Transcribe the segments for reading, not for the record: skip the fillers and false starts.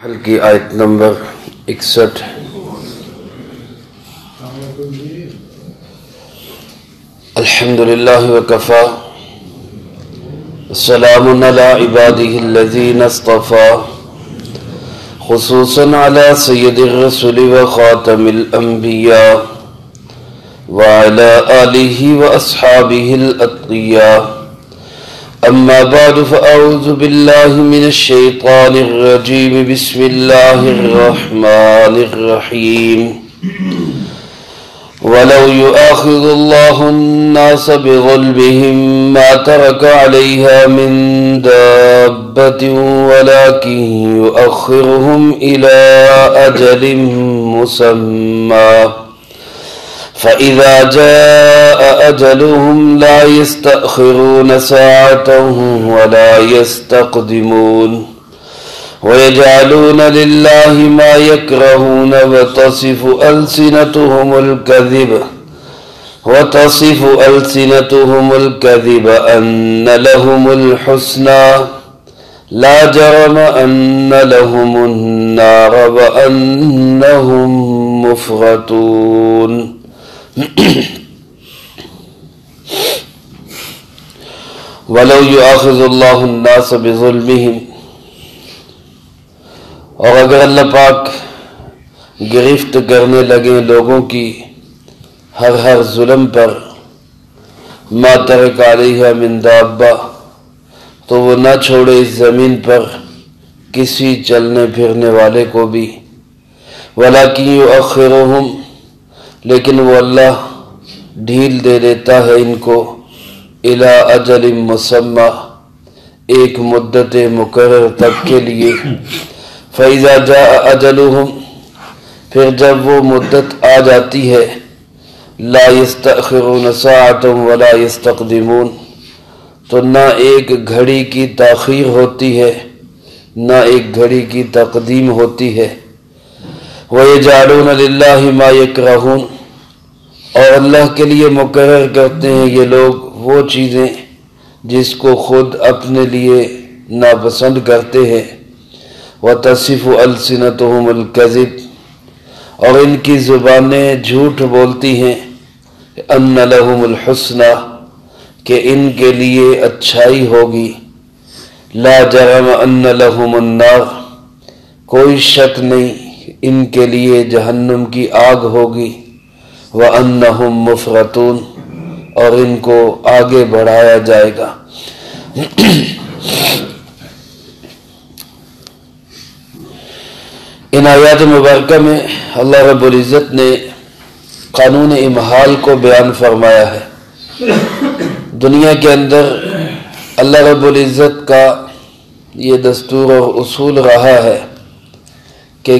حل کی آیت نمبر 61 الحمدللہ وکفا السلام علی عباده الذین اصطفا خصوصا علی سید الرسل وخاتم الانبیاء وعلى آلہ واصحابہ الاتقیاء اما بعد فاعوذ باللہ من الشیطان الرجیم بسم اللہ الرحمن الرحیم ولو يؤاخذ الله الناس بظلمهم ما ترك عليها من دابة ولكن يؤخرهم إلى أجل مسمى فإذا جاء أجلهم لا يستأخرون ساعة ولا يستقدمون ويجعلون لله ما يكرهون وتصف ألسنتهم الكذب أن لهم الحسنى لا جرم أن لهم النار وأنهم مفرطون وَلَوْ يُؤَاخِذُ اللَّهُ النَّاسَ بِظُلْمِهِمْ اور اگر اللہ پاک گرفت کرنے لگے لوگوں کی ہر ظلم پر ما ترک علیہ من دابہ تو وہ نہ چھوڑے اس زمین پر کسی چلنے پھرنے والے کو بھی وَلَكِنْ يُؤَخِّرُهُمْ لیکن وہ اللہ ڈھیل دے دیتا ہے ان کو الی اجل مسمى ایک مدت مقرر تک کے لیے فَإِذَا جَاءَ أَجَلُهُمْ پھر جب وہ مدت آ جاتی ہے لا يستأخرون ساعة ولا يستقدمون تو نہ ایک گھڑی کی تاخیر ہوتی ہے نہ ایک گھڑی کی تقدیم ہوتی ہے وَيَجْعَلُونَ لِلَّهِ مَا يَكْرَهُونَ اور اللہ کے لیے مقرر کرتے ہیں یہ لوگ وہ چیزیں جس کو خود اپنے لیے ناپسند کرتے ہیں وَتَصِفُ أَلْسِنَتُهُمُ الْكَذِبَ اور ان کی زبانیں جھوٹ بولتی ہیں أَنَّ لَهُمُ الْحُسْنَى کہ ان کے لیے اچھائی ہوگی لَا جَرَمَ أَنَّ لَهُمُ النَّارِ کوئی شک نہیں ان کے لیے جہنم کی آگ ہوگی وَأَنَّهُمْ مُفْرَطُونَ اور ان کو آگے بڑھایا جائے گا ان آیات مبارکہ میں اللہ رب العزت نے قانون امحال کو بیان فرمایا ہے دنیا کے اندر اللہ رب العزت کا یہ دستور اور اصول رہا ہے کہ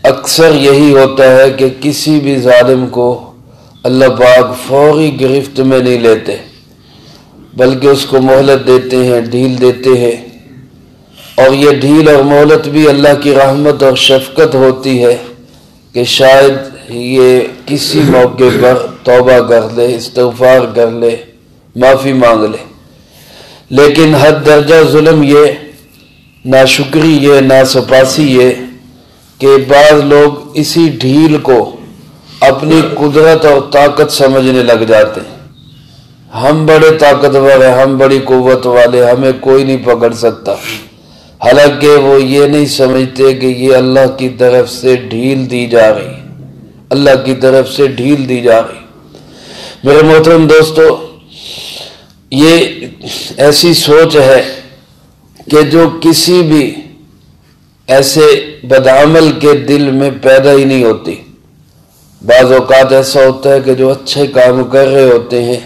اکثر یہی ہوتا ہے کہ کسی بھی ظالم کو اللہ پاک فوری گرفت میں نہیں لیتے بلکہ اس کو مہلت دیتے ہیں ڈھیل دیتے ہیں اور یہ ڈھیل اور مہلت بھی اللہ کی رحمت اور شفقت ہوتی ہے کہ شاید یہ کسی موقع پر توبہ کر لے استغفار کر لے معافی مانگ لے لیکن حد درجہ ظلم یہ ناشکری یہ ناسپاسی یہ کہ بعض لوگ اسی ڈھیل کو اپنی قدرت اور طاقت سمجھنے لگ جاتے ہیں ہم بڑے طاقتور ہیں ہم بڑی قوت والے ہمیں کوئی نہیں پکڑ سکتا حالانکہ وہ یہ نہیں سمجھتے کہ یہ اللہ کی طرف سے ڈھیل دی جا رہی اللہ کی طرف سے ڈھیل دی جا رہی میرے محترم دوستو یہ ایسی سوچ ہے کہ جو کسی بھی ایسے بدعمل کے دل میں پیدا ہی نہیں ہوتی بعض اوقات ایسا ہوتا ہے کہ جو اچھے کام کر رہے ہوتے ہیں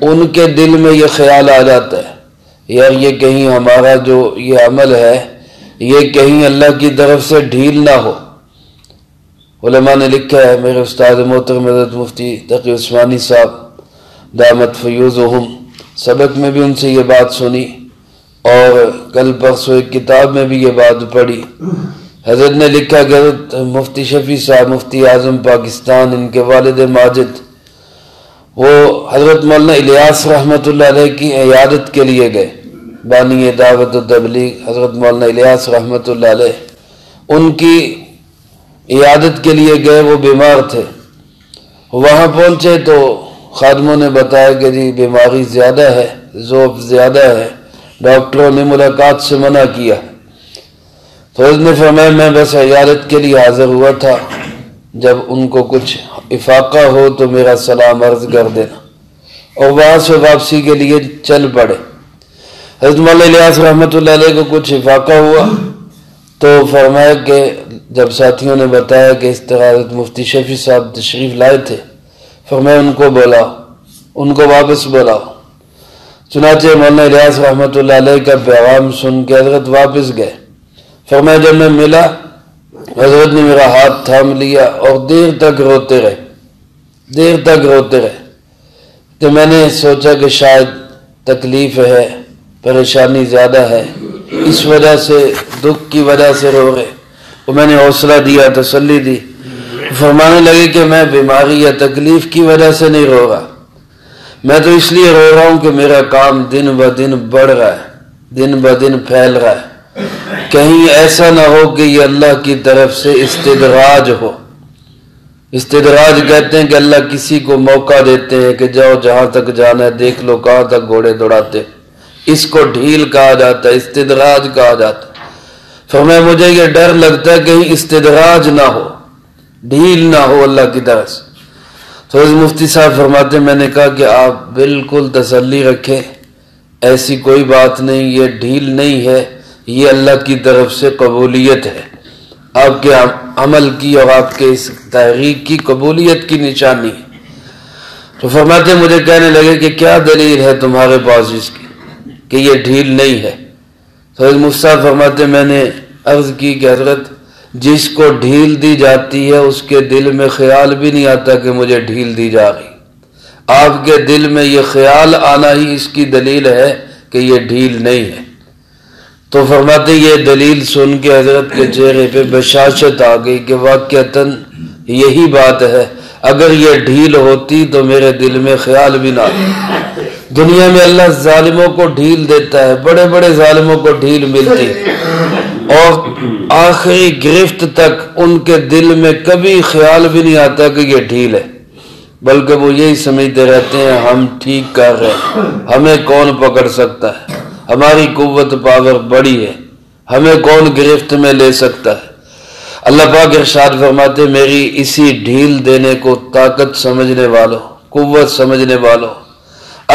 ان کے دل میں یہ خیال آ جاتا ہے یار یہ کہیں ہمارا جو یہ عمل ہے یہ کہیں اللہ کی طرف سے ڈھیل نہ ہو علماء نے لکھا ہے میرے استاد محترم حضرت مفتی تقی عثمانی صاحب دامت فیوزہم سبق میں بھی ان سے یہ بات سنی اور کل پرسوں ایک کتاب میں بھی یہ بات پڑھی حضرت نے لکھا کہ حضرت مفتی شفیع صاحب مفتی اعظم پاکستان ان کے والد ماجد وہ حضرت مولانا الیاس رحمۃ اللہ علیہ کی عیادت کے لیے گئے بانی دعوت و تبلیغ حضرت مولانا الیاس رحمۃ اللہ علیہ ان کی عیادت کے لیے گئے، وہ بیمار تھے۔ وہاں پہنچے تو خادموں نے بتایا کہ جی بیماری زیادہ ہے، ذوب زیادہ ہے، ڈاکٹروں نے ملاقات سے منع کیا۔ تو اس نے فرمایا میں بس عیادت کے لیے حاضر ہوا تھا، جب ان کو کچھ افاقہ ہو تو میرا سلام عرض کر دینا، اور وہاں سے واپسی کے لیے چل پڑے۔ حضرت مولانا الیاس رحمۃ اللہ علیہ کو کچھ افاقہ ہوا تو فرمایا کہ جب ساتھیوں نے بتایا کہ اس طرح حضرت مفتی شفیع صاحب تشریف لائے تھے، فرمایا ان کو بلاؤ، ان کو واپس بلاؤ۔ چنانچہ مولانا الیاس رحمۃ اللہ علیہ کا پیغام سن کے حضرت واپس گئے۔ فرمایا جب میں ملا، حضرت نے میرا ہاتھ تھام لیا اور دیر تک روتے رہے تو میں نے سوچا کہ شاید تکلیف ہے، پریشانی زیادہ ہے، اس وجہ سے، دکھ کی وجہ سے رو رہے۔ تو میں نے حوصلہ دیا، تسلی دی۔ فرمانے لگے کہ میں بیماری یا تکلیف کی وجہ سے نہیں رو رہا، میں تو اس لیے رو رہا ہوں کہ میرا کام دن بدن بڑھ رہا ہے، دن بدن پھیل رہا ہے، کہیں ایسا نہ ہو کہ یہ اللہ کی طرف سے استدراج ہو۔ استدراج کہتے ہیں کہ اللہ کسی کو موقع دیتے ہیں کہ جاؤ جہاں تک جانا ہے دیکھ لو، کہاں تک گھوڑے دوڑاتے، اس کو ڈھیل کہا جاتا ہے، استدراج کہا جاتا ہے۔ فرمایا مجھے یہ ڈر لگتا ہے کہیں استدراج نہ ہو، ڈھیل نہ ہو اللہ کی طرف سے۔ تو حضرت مفتی صاحب فرماتے میں نے کہا کہ آپ بالکل تسلی رکھیں، ایسی کوئی بات نہیں، یہ ڈھیل نہیں ہے، یہ اللہ کی طرف سے قبولیت ہے، آپ کے عمل کی اور آپ کے اس تحریک کی قبولیت کی نشانی ہے۔ تو فرماتے مجھے کہنے لگے کہ کیا دلیل ہے تمہارے پاس اس کی کہ یہ ڈھیل نہیں ہے؟ تو حضرت مفتی صاحب فرماتے میں نے عرض کی کہ حضرت جس کو ڈھیل دی جاتی ہے اس کے دل میں خیال بھی نہیں آتا کہ مجھے ڈھیل دی جا رہی، آپ کے دل میں یہ خیال آنا ہی اس کی دلیل ہے کہ یہ ڈھیل نہیں ہے۔ تو فرماتے یہ دلیل سن کے حضرت کے چہرے پہ بشاشت آ گئی کہ واقعتاً یہی بات ہے، اگر یہ ڈھیل ہوتی تو میرے دل میں خیال بھی نہ آتا۔ دنیا میں اللہ ظالموں کو ڈھیل دیتا ہے، بڑے بڑے ظالموں کو ڈھیل ملتی ہے، اور آخری گرفت تک ان کے دل میں کبھی خیال بھی نہیں آتا کہ یہ ڈھیل ہے، بلکہ وہ یہی سمجھتے رہتے ہیں ہم ٹھیک کر رہے ہیں، ہمیں کون پکڑ سکتا ہے، ہماری قوت پاور بڑی ہے، ہمیں کون گرفت میں لے سکتا ہے۔ اللہ پاک ارشاد فرماتے میری اسی ڈھیل دینے کو طاقت سمجھنے والوں، قوت سمجھنے والوں،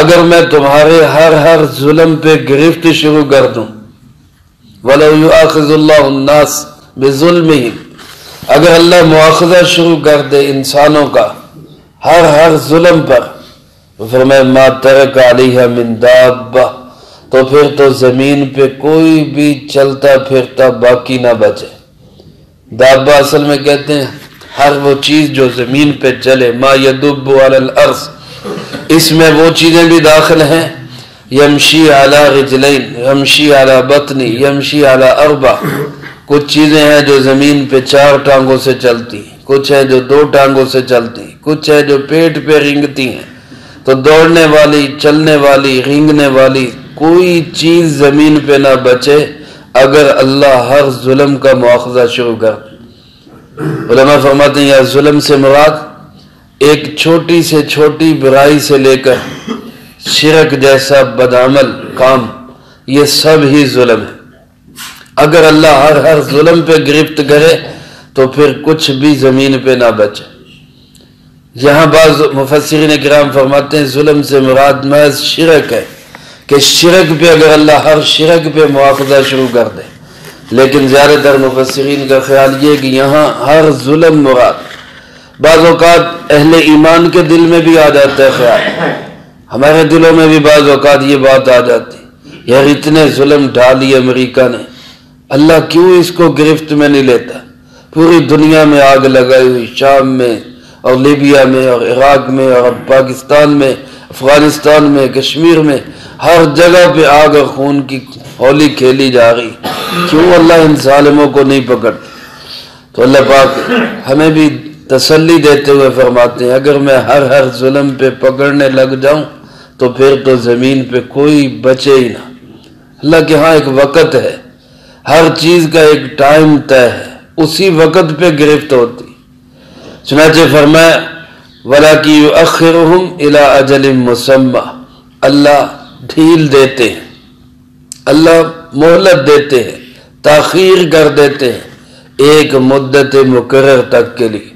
اگر میں تمہارے ہر ظلم پہ گرفت شروع کر دوں، وَلَوْ يُؤَاخِذُ اللَّهُ النَّاسَ بِظُلْمِهِمْ، اگر اللہ مواخذہ شروع کر دے انسانوں کا ہر ظلم پر، تو فرمائے مَا تَرَكَ عَلَيْهَا مِن دَابَّةٍ، تو پھر تو زمین پہ کوئی بھی چلتا پھرتا باقی نہ بچے۔ دابہ اصل میں کہتے ہیں ہر وہ چیز جو زمین پہ چلے، ما یدب علی الارض، اس میں وہ چیزیں بھی داخل ہیں، یمشی علی رجلین، یمشی علی بطنی، یمشی علی اربع، کچھ چیزیں ہیں جو زمین پہ 4 ٹانگوں سے چلتی، کچھ ہے جو 2 ٹانگوں سے چلتی، کچھ ہے جو پیٹ پہ رینگتی ہیں۔ تو دوڑنے والی، چلنے والی، رینگنے والی کوئی چیز زمین پہ نہ بچے اگر اللہ ہر ظلم کا مواخذہ شروع کر۔ علماء فرماتے ہیں یا ظلم سے مراد ایک چھوٹی سے چھوٹی برائی سے لے کر شرک جیسا بدعمل کام، یہ سب ہی ظلم ہے۔ اگر اللہ ہر ظلم پہ گرفت کرے تو پھر کچھ بھی زمین پہ نہ بچے۔ یہاں بعض مفسرین کرام فرماتے ہیں ظلم سے مراد محض شرک ہے، کہ شرک پہ اگر اللہ ہر شرک پہ مواخذہ شروع کر دے، لیکن زیادہ تر مفسرین کا خیال یہ کہ یہاں ہر ظلم مراد۔ بعض اوقات اہل ایمان کے دل میں بھی آ جاتا ہے خیال، ہمارے دلوں میں بھی بعض اوقات یہ بات آ جاتی، یار اتنے ظلم ڈالی امریکہ نے، اللہ کیوں اس کو گرفت میں نہیں لیتا؟ پوری دنیا میں آگ لگائی ہوئی، شام میں اور لیبیا میں اور عراق میں اور اب پاکستان میں، افغانستان میں، کشمیر میں، ہر جگہ پہ آگ اور خون کی ہولی کھیلی جا رہی، کیوں اللہ ان ظالموں کو نہیں پکڑ؟ تو اللہ پاک ہمیں بھی تسلی دیتے ہوئے فرماتے ہیں اگر میں ہر ظلم پہ پکڑنے لگ جاؤں تو پھر تو زمین پہ کوئی بچے ہی نہ۔ اللہ کے ہاں ایک وقت ہے، ہر چیز کا ایک ٹائم طے ہے، اسی وقت پہ گرفت ہوتی. چنانچہ فرمایا وَلَكِ يُؤَخِّرُهُمْ إِلَىٰ أَجَلٍ مُّسَمًّى، اللہ ڈھیل دیتے ہیں، اللہ مہلت دیتے ہیں، تاخیر کر دیتے ہیں ایک مدت مقرر تک کے لیے.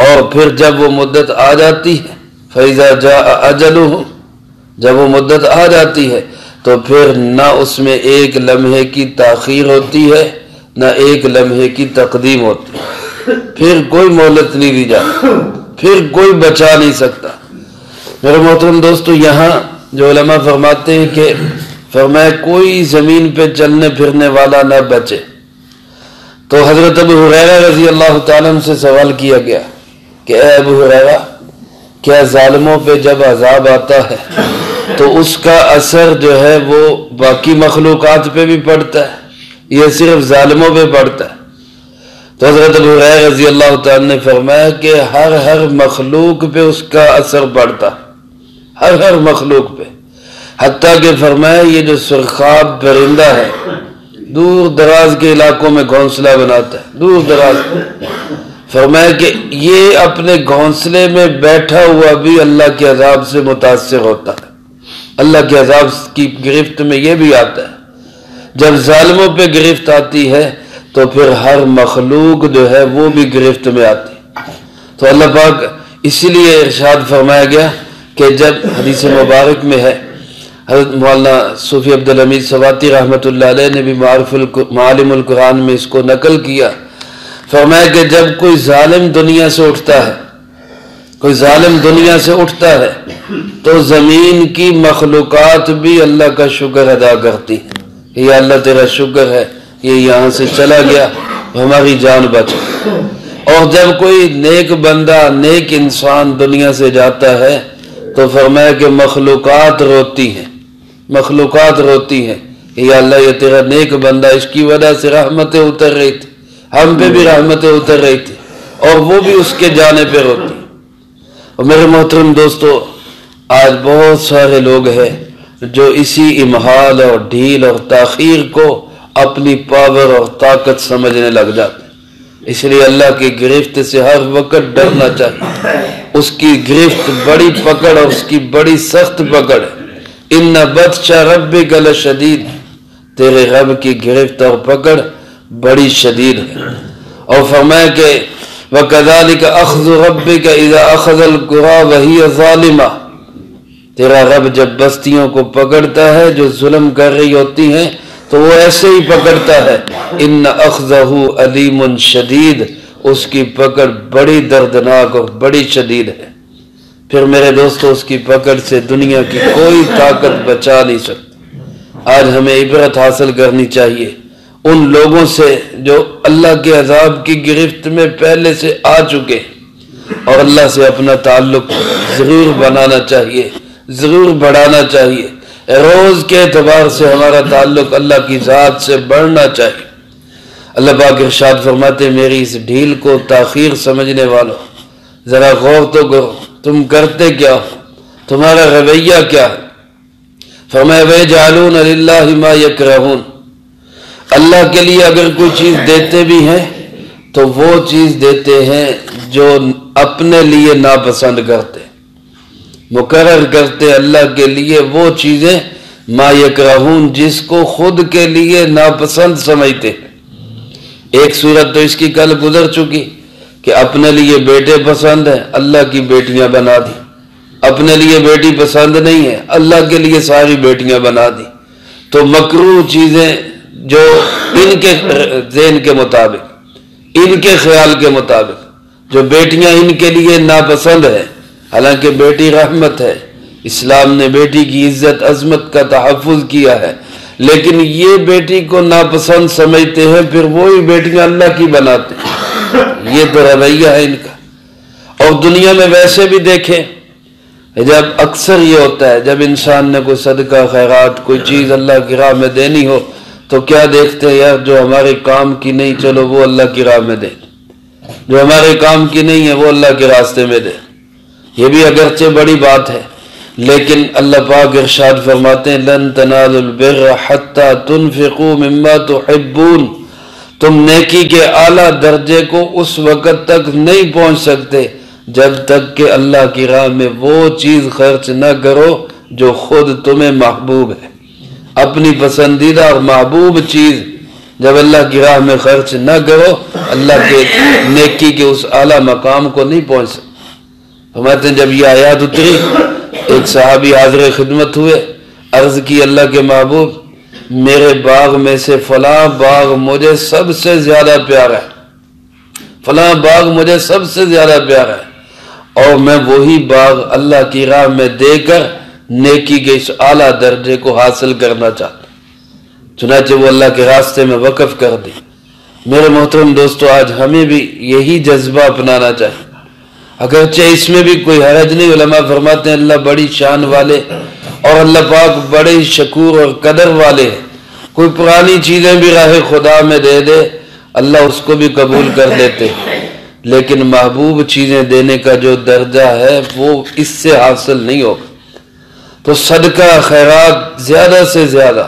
اور پھر جب وہ مدت آ جاتی ہے فَإِذَا جَاءَ أَجَلُهُمْ، جب وہ مدت آ جاتی ہے تو پھر نہ اس میں ایک لمحے کی تاخیر ہوتی ہے نہ ایک لمحے کی تقدیم ہوتی ہے. پھر کوئی مہلت نہیں دی جاتی، پھر کوئی بچا نہیں سکتا. میرے محترم دوستو، یہاں جو علماء فرماتے ہیں کہ فرمایا کوئی زمین پہ چلنے پھرنے والا نہ بچے. تو حضرت ابو ہریرہ رضی اللہ تعالیٰ عنہ سے سوال کیا گیا کہ اے ابو ہریرہ، کیا ظالموں پہ جب عذاب آتا ہے تو اس کا اثر جو ہے وہ باقی مخلوقات پہ بھی پڑتا ہے، یہ صرف ظالموں پہ پڑتا ہے؟ تو حضرت ابو ہریرہ رضی اللہ تعالیٰ نے فرمایا کہ ہر مخلوق پہ اس کا اثر پڑتا، ہر مخلوق پہ. حتیٰ کہ فرمایا یہ جو سرخاب پرندہ ہے دور دراز کے علاقوں میں گھونسلہ بناتا ہے، دور دراز. فرمایا کہ یہ اپنے گھونسلے میں بیٹھا ہوا بھی اللہ کے عذاب سے متاثر ہوتا ہے، اللہ کے عذاب کی گرفت میں یہ بھی آتا ہے. جب ظالموں پہ گرفت آتی ہے تو پھر ہر مخلوق جو ہے وہ بھی گرفت میں آتی. تو اللہ پاک اسی لیے ارشاد فرمایا گیا کہ جب حدیث مبارک میں ہے، حضرت مولانا صوفی عبدالحمید سواتی رحمۃ اللہ علیہ نے بھی معالم القرآن میں اس کو نقل کیا. فرمایا کہ جب کوئی ظالم دنیا سے اٹھتا ہے، کوئی ظالم دنیا سے اٹھتا ہے تو زمین کی مخلوقات بھی اللہ کا شکر ادا کرتی ہیں کہ یا اللہ تیرا شکر ہے یہ یہاں سے چلا گیا، ہماری جان بچ. اور جب کوئی نیک بندہ، نیک انسان دنیا سے جاتا ہے تو فرمایا کہ مخلوقات روتی ہیں، مخلوقات روتی ہیں کہ یا اللہ یہ تیرا نیک بندہ، اس کی وجہ سے رحمتیں اتر رہی تھی، ہم پہ بھی رحمتیں اتر رہی تھی، اور وہ بھی اس کے جانے پہ روتی. اور میرے محترم دوستو، آج بہت سارے لوگ ہیں جو اسی امہال اور ڈھیل اور تاخیر کو اپنی پاور اور طاقت سمجھنے لگ جاتے ہیں. اس لیے اللہ کی گرفت سے ہر وقت ڈرنا چاہیے. اس کی گرفت بڑی پکڑ اور اس کی بڑی سخت پکڑ ہے. ان بطش ربک لشدید، تیرے رب کی گرفت اور پکڑ بڑی شدید ہے. اور فرمایا کہ وَكَذَلِكَ أَخْذُ رَبِّكَ إِذَا أَخَذَ الْقُرَىٰ وَهِيَ ظَالِمَةٌ، تیرا رب جب بستیوں کو پکڑتا ہے جو ظلم کر رہی ہوتی ہیں تو وہ ایسے ہی پکڑتا ہے. ان اخذہ علیم شدید، اس کی پکڑ بڑی دردناک اور بڑی شدید ہے. پھر میرے دوستو، اس کی پکڑ سے دنیا کی کوئی طاقت بچا نہیں سکتی. آج ہمیں عبرت حاصل کرنی چاہیے ان لوگوں سے جو اللہ کے عذاب کی گرفت میں پہلے سے آ چکے، اور اللہ سے اپنا تعلق ضرور بنانا چاہیے، ضرور بڑھانا چاہیے. روز کے اعتبار سے ہمارا تعلق اللہ کی ذات سے بڑھنا چاہیے. اللہ پاک ارشاد فرماتے، میری اس ڈھیل کو تاخیر سمجھنے والوں ذرا غور تو کرو، تم کرتے کیا ہو، تمہارا رویہ کیا ہے. فرمایا وَيَجْعَلُونَ لِلَّهِ مَا يَكْرَهُونَ، اللہ کے لیے اگر کوئی چیز دیتے بھی ہیں تو وہ چیز دیتے ہیں جو اپنے لیے ناپسند کرتے، مقرر کرتے اللہ کے لیے وہ چیزیں ما یکرہون، جس کو خود کے لیے ناپسند سمجھتے. ایک صورت تو اس کی کل گزر چکی کہ اپنے لیے بیٹے پسند ہیں، اللہ کی بیٹیاں بنا دی. اپنے لیے بیٹی پسند نہیں ہے، اللہ کے لیے ساری بیٹیاں بنا دی. تو مکروہ چیزیں جو ان کے ذہن کے مطابق، ان کے خیال کے مطابق، جو بیٹیاں ان کے لیے ناپسند ہے، حالانکہ بیٹی رحمت ہے، اسلام نے بیٹی کی عزت عظمت کا تحفظ کیا ہے، لیکن یہ بیٹی کو ناپسند سمجھتے ہیں، پھر وہی بیٹیاں اللہ کی بناتے ہیں. یہ تو رویہ ہے ان کا. اور دنیا میں ویسے بھی دیکھیں، جب اکثر یہ ہوتا ہے جب انسان نے کوئی صدقہ خیرات کوئی چیز اللہ کی راہ میں دینی ہو تو کیا دیکھتے ہیں، یار جو ہمارے کام کی نہیں چلو وہ اللہ کی راہ میں دیں، جو ہمارے کام کی نہیں ہے وہ اللہ کے راستے میں دیں. یہ بھی اگرچہ بڑی بات ہے، لیکن اللہ پاک ارشاد فرماتے ہیں لن تنالوا البر حتى تنفقوا مما تحبون، تم نیکی کے اعلیٰ درجے کو اس وقت تک نہیں پہنچ سکتے جب تک کہ اللہ کی راہ میں وہ چیز خرچ نہ کرو جو خود تمہیں محبوب ہے۔ اپنی پسندیدہ اور محبوب چیز جب اللہ کی راہ میں خرچ نہ کرو، اللہ کے نیکی کے اس اعلیٰ مقام کو نہیں پہنچ سکتے۔ فرماتے ہیں جب یہ آیات اتری، ایک صحابی حاضر خدمت ہوئے، عرض کی اللہ کے محبوب، میرے باغ میں سے فلاں باغ مجھے سب سے زیادہ پیارا ہے، فلاں باغ مجھے سب سے زیادہ پیارا ہے، اور میں وہی باغ اللہ کی راہ میں دے کر نیکی کے اس اعلیٰ درجے کو حاصل کرنا چاہتا ہوں۔ چنانچہ وہ اللہ کے راستے میں وقف کر دی۔ میرے محترم دوستو، آج ہمیں بھی یہی جذبہ اپنانا چاہیے، اگرچہ اس میں بھی کوئی حرج نہیں۔ علماء فرماتے ہیں اللہ بڑی شان والے اور اللہ پاک بڑے شکور اور قدر والے ہیں، کوئی پرانی چیزیں بھی راہ خدا میں دے دے اللہ اس کو بھی قبول کر لیتے، لیکن محبوب چیزیں دینے کا جو درجہ ہے وہ اس سے حاصل نہیں ہوگا۔ تو صدقہ خیرات زیادہ سے زیادہ،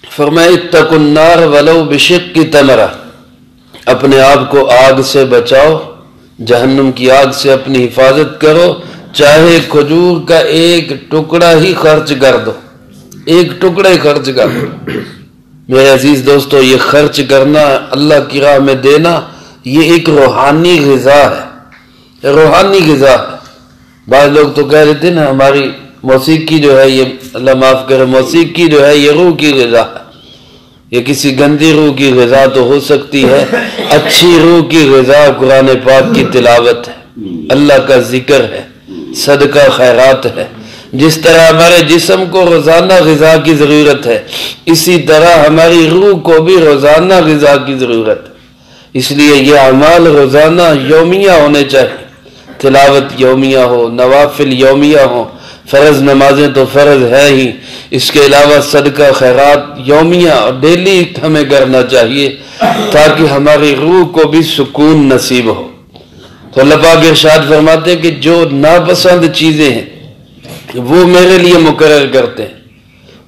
فرمائے اتقوا النار ولو بشق تمرہ، اپنے آپ کو آگ سے بچاؤ، جہنم کی آگ سے اپنی حفاظت کرو، چاہے کھجور کا ایک ٹکڑا ہی خرچ کر دو، ایک ٹکڑا ہی خرچ کر دو۔ میرے عزیز دوستو، یہ خرچ کرنا، اللہ کی راہ میں دینا، یہ ایک روحانی غذا ہے، روحانی غذا ہے۔ بعض لوگ تو کہہ رہتے ہیں نا ہماری موسیقی جو ہے، یہ اللہ معاف کرے، موسیقی جو ہے یہ روح کی غذا ہے۔ یہ کسی گندی روح کی غذا تو ہو سکتی ہے، اچھی روح کی غذا قرآن پاک کی تلاوت ہے، اللہ کا ذکر ہے، صدقہ خیرات ہے۔ جس طرح ہمارے جسم کو روزانہ غذا کی ضرورت ہے، اسی طرح ہماری روح کو بھی روزانہ غذا کی ضرورت ہے۔ اس لیے یہ اعمال روزانہ یومیہ ہونے چاہیے، تلاوت یومیہ ہو، نوافل یومیہ ہو، فرض نمازیں تو فرض ہے ہی، اس کے علاوہ صدقہ خیرات یومیہ اور ڈیلی ہمیں کرنا چاہیے تاکہ ہماری روح کو بھی سکون نصیب ہو۔ تو اللہ پاک ارشاد فرماتے ہیں کہ جو ناپسند چیزیں ہیں وہ میرے لیے مقرر کرتے ہیں،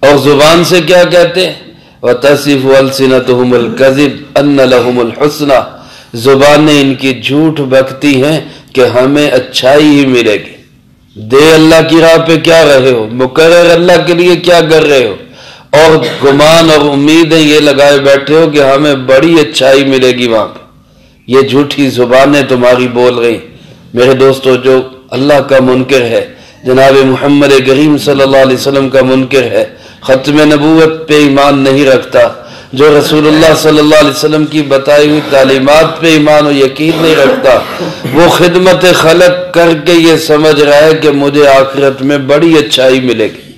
اور زبان سے کیا کہتے ہیں، وَتَصِفُ أَلْسِنَتُهُمُ الْكَذِبَ أَنَّ لَهُمُ الْحُسْنَى، زبانیں ان کی جھوٹ بکتی ہیں کہ ہمیں اچھائی ہی ملے گی۔ دے اللہ کی راہ پہ کیا رہے ہو، مقرر اللہ کے لیے کیا کر رہے ہو، اور گمان اور امیدیں یہ لگائے بیٹھے ہو کہ ہمیں بڑی اچھائی ملے گی وہاں پہ۔ یہ جھوٹی زبانیں تمہاری بول رہی۔ میرے دوستو، جو اللہ کا منکر ہے، جناب محمد کریم صلی اللہ علیہ وسلم کا منکر ہے، ختم نبوت پہ ایمان نہیں رکھتا، جو رسول اللہ صلی اللہ علیہ وسلم کی بتائی ہوئی تعلیمات پہ ایمان و یقین نہیں رکھتا، وہ خدمت خلق کر کے یہ سمجھ رہا ہے کہ مجھے آخرت میں بڑی اچھائی ملے گی۔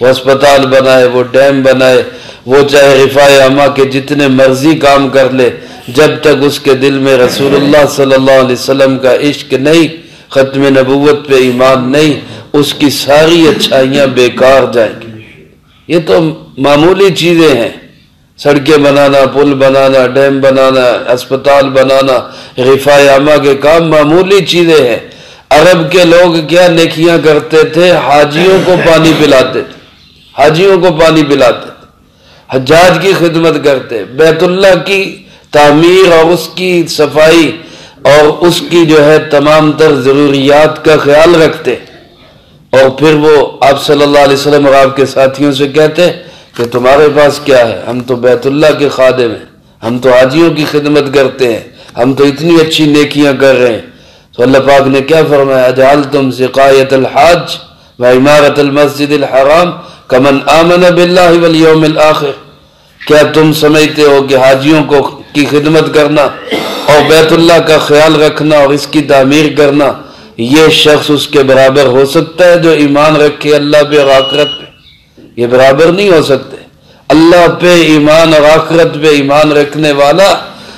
وہ اسپتال بنائے، وہ ڈیم بنائے، وہ چاہے رفاع عامہ کے جتنے مرضی کام کر لے، جب تک اس کے دل میں رسول اللہ صلی اللہ علیہ وسلم کا عشق نہیں، ختم نبوت پہ ایمان نہیں، اس کی ساری اچھائیاں بیکار جائیں گی۔ یہ تو معمولی چیزیں ہیں، سڑکیں بنانا، پل بنانا، ڈیم بنانا، اسپتال بنانا، رفاع عامہ کے کام معمولی چیزیں ہیں۔ عرب کے لوگ کیا نیکیاں کرتے تھے، حاجیوں کو پانی پلاتے تھے، حاجیوں کو پانی پلاتے تھے، حجاج کی خدمت کرتے، بیت اللہ کی تعمیر اور اس کی صفائی اور اس کی جو ہے تمام تر ضروریات کا خیال رکھتے، اور پھر وہ آپ صلی اللہ علیہ وسلم اور آپ کے ساتھیوں سے کہتے کہ تمہارے پاس کیا ہے، ہم تو بیت اللہ کے خادم ہیں، ہم تو حاجیوں کی خدمت کرتے ہیں، ہم تو اتنی اچھی نیکیاں کر رہے ہیں۔ تو اللہ پاک نے کیا فرمایا، اجعلتم سقایۃ الحاج وعمارۃ المسجد الحرام کمن آمن باللہ والیوم الآخر، کیا تم سمجھتے ہو کہ حاجیوں کو کی خدمت کرنا اور بیت اللہ کا خیال رکھنا اور اس کی تعمیر کرنا، یہ شخص اس کے برابر ہو سکتا ہے جو ایمان رکھے اللہ پہ اور آخرت پہ؟ یہ برابر نہیں ہو سکتے۔ اللہ پہ ایمان اور آخرت پہ ایمان رکھنے والا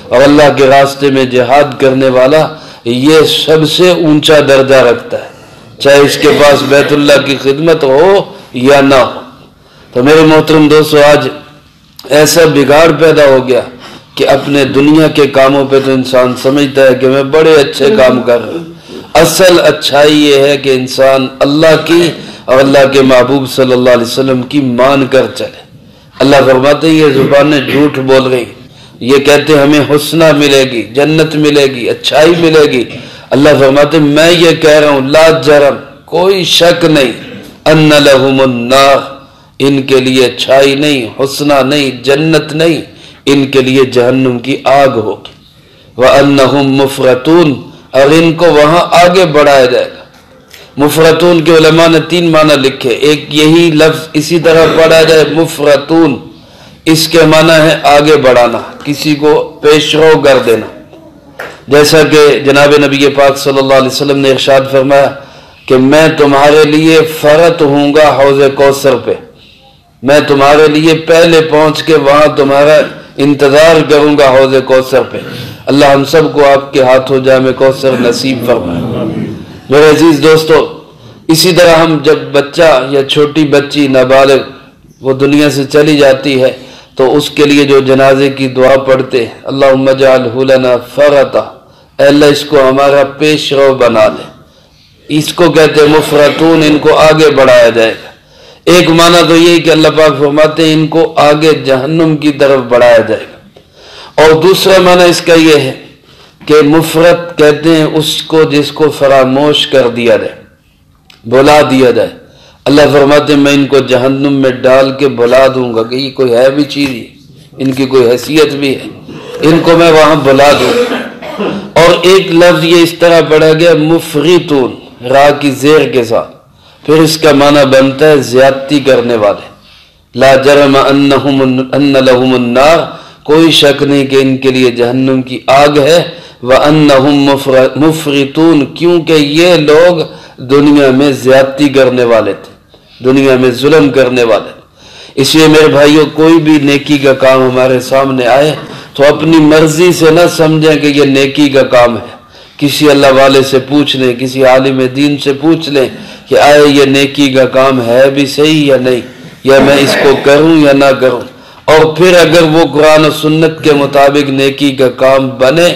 اور اللہ کے راستے میں جہاد کرنے والا، یہ سب سے اونچا درجہ رکھتا ہے، چاہے اس کے پاس بیت اللہ کی خدمت ہو یا نہ ہو۔ تو میرے محترم دوستو، آج ایسا بگاڑ پیدا ہو گیا کہ اپنے دنیا کے کاموں پہ تو انسان سمجھتا ہے کہ میں بڑے اچھے کام کر رہا ہوں۔ اصل اچھائی یہ ہے کہ انسان اللہ کی اور اللہ کے محبوب صلی اللہ علیہ وسلم کی مان کر چلے، اللہ فرماتے ہیں یہ زبانیں جھوٹ بول رہی، یہ کہتے ہمیں حسنہ ملے گی، جنت ملے گی، اچھائی ملے گی۔ اللہ فرماتے ہیں میں یہ کہہ رہا ہوں لا جرم، کوئی شک نہیں، ان لہم النار، ان کے لیے اچھائی نہیں، حسنہ نہیں، جنت نہیں، ان کے لیے جہنم کی آگ ہوگی۔ وَأَنَّهُمْ مُفْرَتُونَ، اور ان کو وہاں آگے بڑھایا جائے گا۔ مفرتون کے علماء نے 3 معنی لکھے، ایک یہی لفظ اسی طرح پڑھا جائے مفرتون، اس کے معنی ہے آگے بڑھانا، کسی کو پیشرو کر دینا، جیسا کہ جناب نبی پاک صلی اللہ علیہ وسلم نے ارشاد فرمایا کہ میں تمہارے لیے فرت ہوں گا حوض کوثر پہ، میں تمہارے لیے پہلے پہنچ کے وہاں تمہارا انتظار کروں گا حوض کوثر پہ۔ اللہ ہم سب کو آپ کے ہاتھوں جام کوثر نصیب فرمائے۔ میرے عزیز دوستو، اسی طرح ہم جب بچہ یا چھوٹی بچی نابالغ وہ دنیا سے چلی جاتی ہے تو اس کے لیے جو جنازے کی دعا پڑھتے ہیں، اللہم اجعلہ لنا فرطا، اے اللہ اس کو ہمارا پیش رو بنا دے، اس کو کہتے ہیں مفرتون، ان کو آگے بڑھایا جائے گا۔ ایک معنی تو یہی کہ اللہ پاک فرماتے ہیں ان کو آگے جہنم کی طرف بڑھایا جائے گا، اور دوسرا معنی اس کا یہ ہے کہ مفرت کہتے ہیں اس کو جس کو فراموش کر دیا جائے، بھلا دیا جائے۔ اللہ فرماتے ہیں میں ان کو جہنم میں ڈال کے بھلا دوں گا کہ یہ کوئی ہے بھی چیز، ان کی کوئی حیثیت بھی ہے، ان کو میں وہاں بھلا دوں۔ اور ایک لفظ یہ اس طرح پڑھا گیا مفرطون، را کی زیر کے ساتھ، پھر اس کا معنی بنتا ہے زیادتی کرنے والے۔ لا جرم ان لہم النار، کوئی شک نہیں کہ ان کے لیے جہنم کی آگ ہے۔ وَأَنَّهُمْ مُفْرِطُونَ، کیونکہ یہ لوگ دنیا میں زیادتی کرنے والے تھے، دنیا میں ظلم کرنے والے تھے۔ اس لیے میرے بھائیوں، کوئی بھی نیکی کا کام ہمارے سامنے آئے تو اپنی مرضی سے نہ سمجھیں کہ یہ نیکی کا کام ہے، کسی اللہ والے سے پوچھ لیں، کسی عالم دین سے پوچھ لیں کہ آئے یہ نیکی کا کام ہے بھی صحیح یا نہیں، یا میں اس کو کروں یا نہ کروں، اور پھر اگر وہ قرآن و سنت کے مطابق نیکی کا کام بنے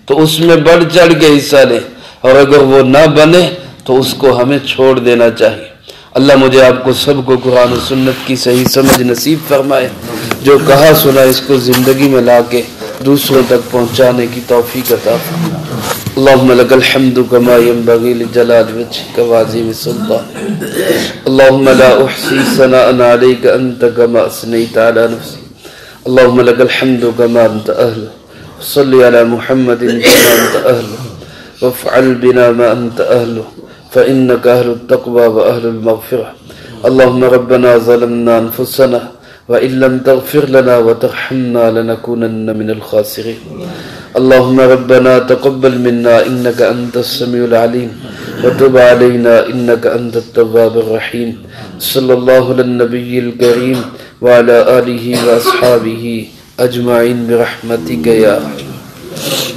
تو اس میں بڑھ چڑھ کے حصہ لیں، اور اگر وہ نہ بنے تو اس کو ہمیں چھوڑ دینا چاہیے۔ اللہ مجھے آپ کو سب کو قرآن و سنت کی صحیح سمجھ نصیب فرمائے، جو کہا سنا اس کو زندگی میں لا کے دوسروں تک پہنچانے کی توفیق عطا فرمائے۔ اللہم لک الحمد کما ینبغی لجلال وجہک وعظیم سلطانک، اللہم لا احصی ثناء علیک انت کما اثنیت علی نفسی، اللہم لک الحمد کما انت اہل، صلی علی محمد کما انت اہل، وافعل بنا ما انت اہل، فإنك أهل التقوى وأهل المغفرة۔ اللهم ربنا ظلمنا أنفسنا وإن لم تغفر لنا وترحمنا لنكونن من الخاسرين۔ اللهم ربنا تقبل منا إنك أنت السميع العليم وتب علينا إنك أنت التواب الرحيم۔ صلى الله على النبي الكريم وعلى آله وأصحابه أجمعين برحمتك يا أرحم۔